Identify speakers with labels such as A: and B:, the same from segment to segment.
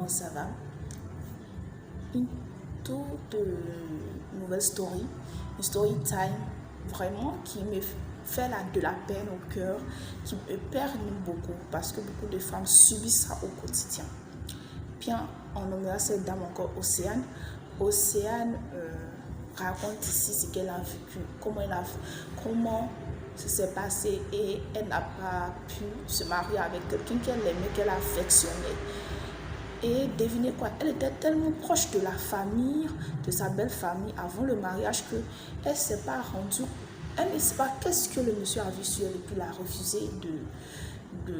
A: comment ça va? Une toute nouvelle story, une story time vraiment qui me fait de la peine au cœur, qui me perturbe beaucoup parce que beaucoup de femmes subissent ça au quotidien. Bien, on nommera cette dame encore Océane. Océane raconte ici ce qu'elle a vécu, comment ça s'est passé et elle n'a pas pu se marier avec quelqu'un qu'elle aimait, qu'elle affectionnait. Et devinez quoi, elle était tellement proche de la famille, de sa belle famille avant le mariage qu'elle ne s'est pas rendue, elle ne sait pas qu'est-ce que le monsieur a vu sur elle et puis l'a refusé de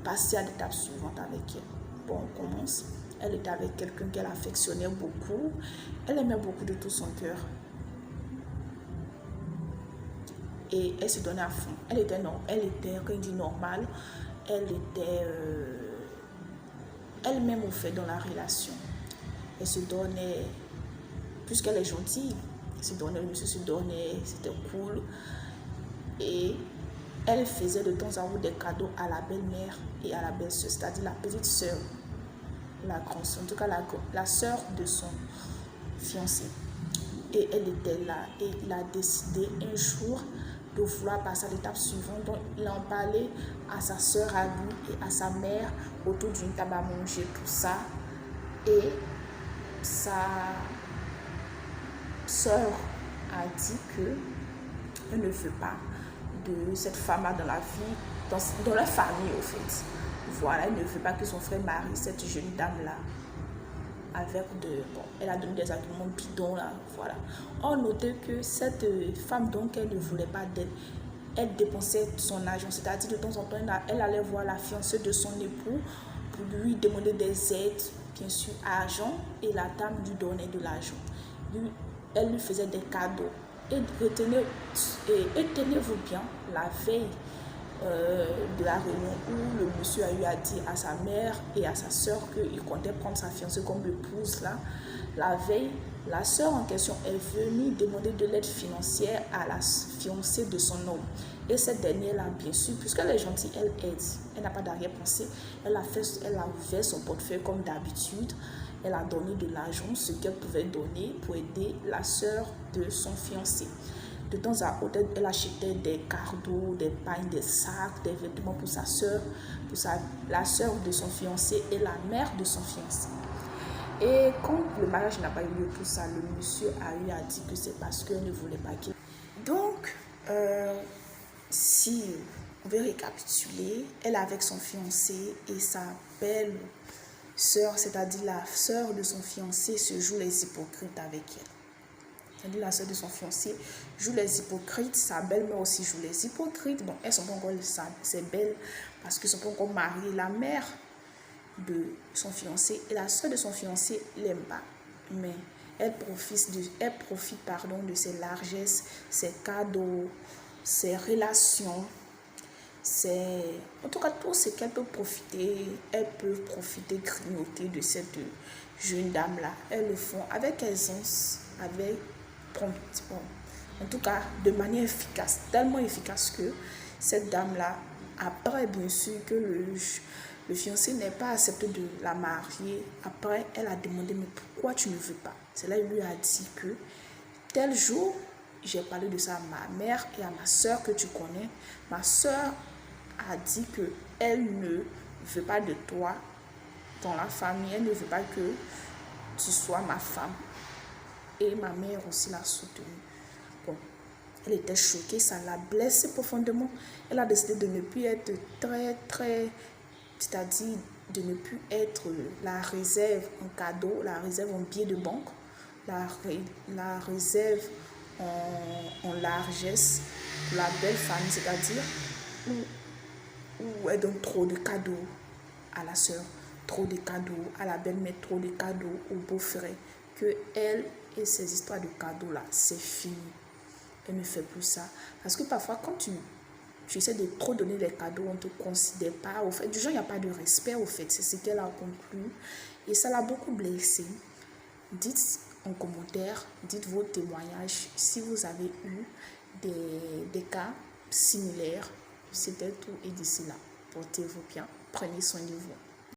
A: passer à l'étape suivante avec elle. Bon, on commence. Elle était avec quelqu'un qu'elle affectionnait beaucoup, elle aimait beaucoup de tout son cœur. Et elle se donnait à fond. Elle était, quand il dit normale, elle était elle-même au fait dans la relation. Elle se donnait, puisqu'elle est gentille, le monsieur se donnait, c'était cool. Et elle faisait de temps en temps des cadeaux à la belle-mère et à la belle-sœur, c'est-à-dire la petite sœur, la grande sœur, en tout cas la sœur de son fiancé. Et elle était là et il a décidé un jour de vouloir passer à l'étape suivante. Donc il en parlait à sa soeur, à lui et à sa mère autour d'une table à manger, tout ça. Et sa soeur a dit qu'elle ne veut pas de cette femme-là dans la vie, dans la famille au fait. Voilà, elle ne veut pas que son frère marie cette jeune dame-là. Avec elle a donné des arguments bidons là, voilà. On notait que cette femme, donc, elle ne voulait pas d'aide. Elle dépensait son argent, c'est-à-dire de temps en temps, elle allait voir la fiancée de son époux pour lui demander des aides, bien sûr, argent, et la dame lui donnait de l'argent. Elle lui faisait des cadeaux. Et tenez-vous bien, la veille de la réunion où le monsieur a eu à dire à sa mère et à sa soeur qu'il comptait prendre sa fiancée comme épouse là, la veille, la soeur en question est venue demander de l'aide financière à la fiancée de son homme. Et cette dernière là, bien sûr, puisqu'elle est gentille, elle aide. Elle n'a pas d'arrière-pensée. Elle a ouvert son portefeuille comme d'habitude. Elle a donné de l'argent, ce qu'elle pouvait donner pour aider la soeur de son fiancé. De temps à autre, elle achetait des cadeaux, des pagnes, des sacs, des vêtements pour sa soeur, la soeur de son fiancé et la mère de son fiancé. Et quand le mariage n'a pas eu lieu, tout ça, le monsieur a eu à dire que c'est parce qu'elle ne voulait pas qu'il... Donc, si on veut récapituler, elle est avec son fiancé et sa belle soeur, c'est-à-dire la soeur de son fiancé, se joue les hypocrites avec elle. C'est-à-dire la soeur de son fiancé joue les hypocrites, sa belle-mère aussi joue les hypocrites. Bon, elles sont pas encore c'est belle parce qu'elles sont pas encore mariées. La mère de son fiancé et la soeur de son fiancé l'aiment pas. Mais elle profite de ses largesses, ses cadeaux, ses relations. En tout cas, tout ce qu'elle peut profiter, elles peuvent profiter, grignoter de cette jeune dame-là. Elles le font avec aisance, en tout cas, de manière efficace, tellement efficace que cette dame-là, après, bien sûr, que le fiancé n'ait pas accepté de la marier, après, elle a demandé, mais pourquoi tu ne veux pas? C'est là il lui a dit que tel jour, j'ai parlé de ça à ma mère et à ma soeur que tu connais. Ma soeur a dit qu'elle ne veut pas de toi dans la famille, elle ne veut pas que tu sois ma femme. Et ma mère aussi l'a soutenue. Bon, elle était choquée, ça l'a blessée profondément. Elle a décidé de ne plus être c'est-à-dire de ne plus être la réserve en cadeau, la réserve en billet de banque, la réserve en largesse pour la belle famille, c'est-à-dire où elle donne trop de cadeaux à la soeur, trop de cadeaux à la belle-mère, trop de cadeaux au beau-frère, que elle et ces histoires de cadeaux là, c'est fini. Elle ne fait plus ça. Parce que parfois, quand tu essaies de trop donner des cadeaux, on ne te considère pas. Au fait, du genre, il n'y a pas de respect, au fait. C'est ce qu'elle a conclu. Et ça l'a beaucoup blessée. Dites en commentaire, dites vos témoignages si vous avez eu des cas similaires. C'était tout et d'ici là. Portez-vous bien. Prenez soin de vous.